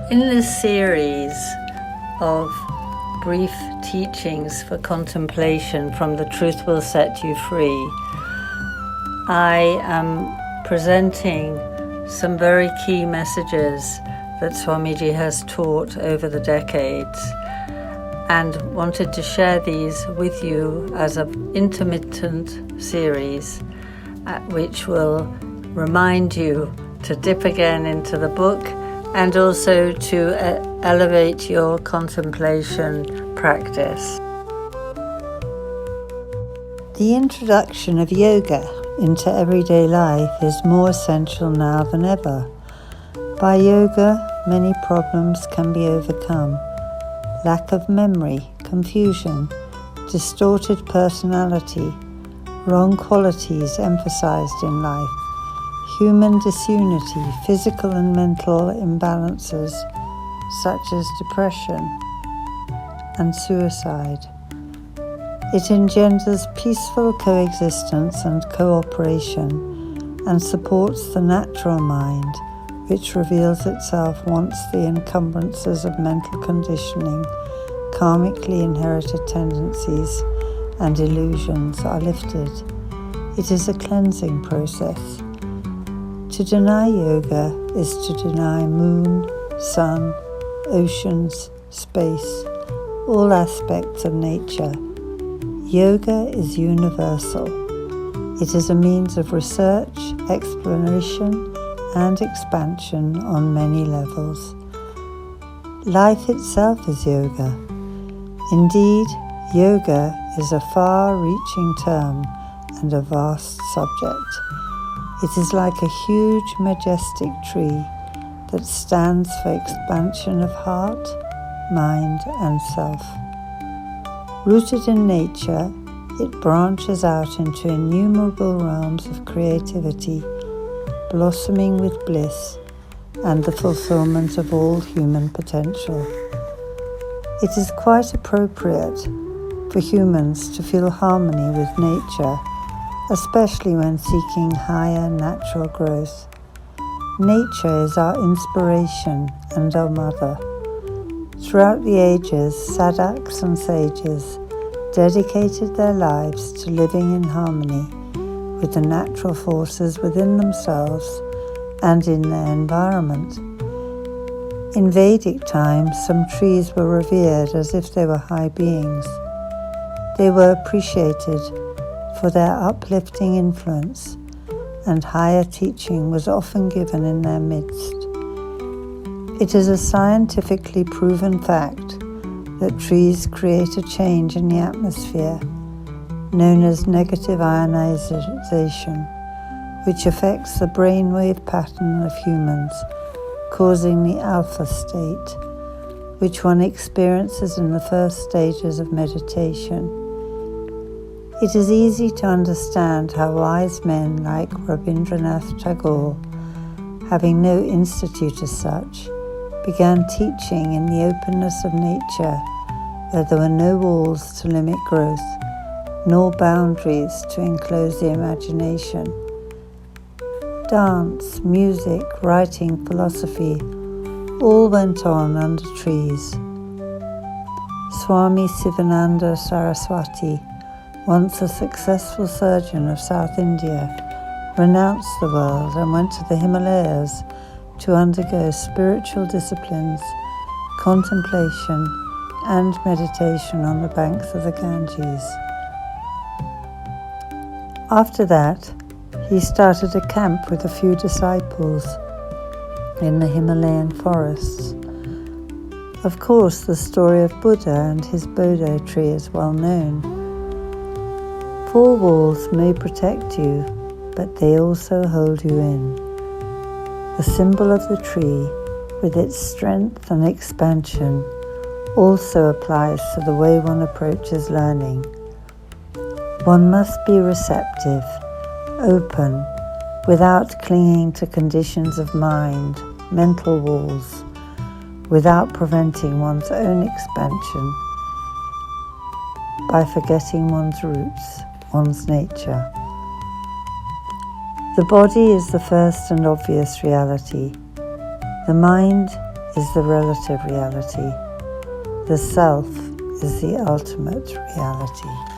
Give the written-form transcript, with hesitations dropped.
In this series of brief teachings for contemplation from The Truth Will Set You Free, I am presenting some very key messages that Swamiji has taught over the decades, and wanted to share these with you as an intermittent series, which will remind you to dip again into the book and also to elevate your contemplation practice. The introduction of yoga into everyday life is more essential now than ever. By yoga, many problems can be overcome. Lack of memory, confusion, distorted personality, wrong qualities emphasized in life, human disunity, physical and mental imbalances such as depression and suicide. It engenders peaceful coexistence and cooperation and supports the natural mind, which reveals itself once the encumbrances of mental conditioning, karmically inherited tendencies and illusions are lifted. It is a cleansing process. To deny yoga is to deny moon, sun, oceans, space, all aspects of nature. Yoga is universal. It is a means of research, exploration, and expansion on many levels. Life itself is yoga. Indeed, yoga is a far-reaching term and a vast subject. It is like a huge, majestic tree that stands for expansion of heart, mind, and self. Rooted in nature, it branches out into innumerable realms of creativity, blossoming with bliss and the fulfilment of all human potential. It is quite appropriate for humans to feel harmony with nature, especially when seeking higher natural growth. Nature is our inspiration and our mother. Throughout the ages, sadhaks and sages dedicated their lives to living in harmony with the natural forces within themselves and in their environment. In Vedic times, some trees were revered as if they were high beings. They were appreciated for their uplifting influence, and higher teaching was often given in their midst. It is a scientifically proven fact that trees create a change in the atmosphere, known as negative ionization, which affects the brainwave pattern of humans, causing the alpha state, which one experiences in the first stages of meditation. It is easy to understand how wise men like Rabindranath Tagore, having no institute as such, began teaching in the openness of nature, where there were no walls to limit growth, nor boundaries to enclose the imagination. Dance, music, writing, philosophy, all went on under trees. Swami Sivananda Saraswati, once a successful surgeon of South India, renounced the world and went to the Himalayas to undergo spiritual disciplines, contemplation, and meditation on the banks of the Ganges. After that, he started a camp with a few disciples in the Himalayan forests. Of course, the story of Buddha and his Bodhi tree is well known. 4 walls may protect you, but they also hold you in. The symbol of the tree, with its strength and expansion, also applies to the way one approaches learning. One must be receptive, open, without clinging to conditions of mind, mental walls, without preventing one's own expansion by forgetting one's roots, one's nature. The body is the first and obvious reality. The mind is the relative reality. The self is the ultimate reality.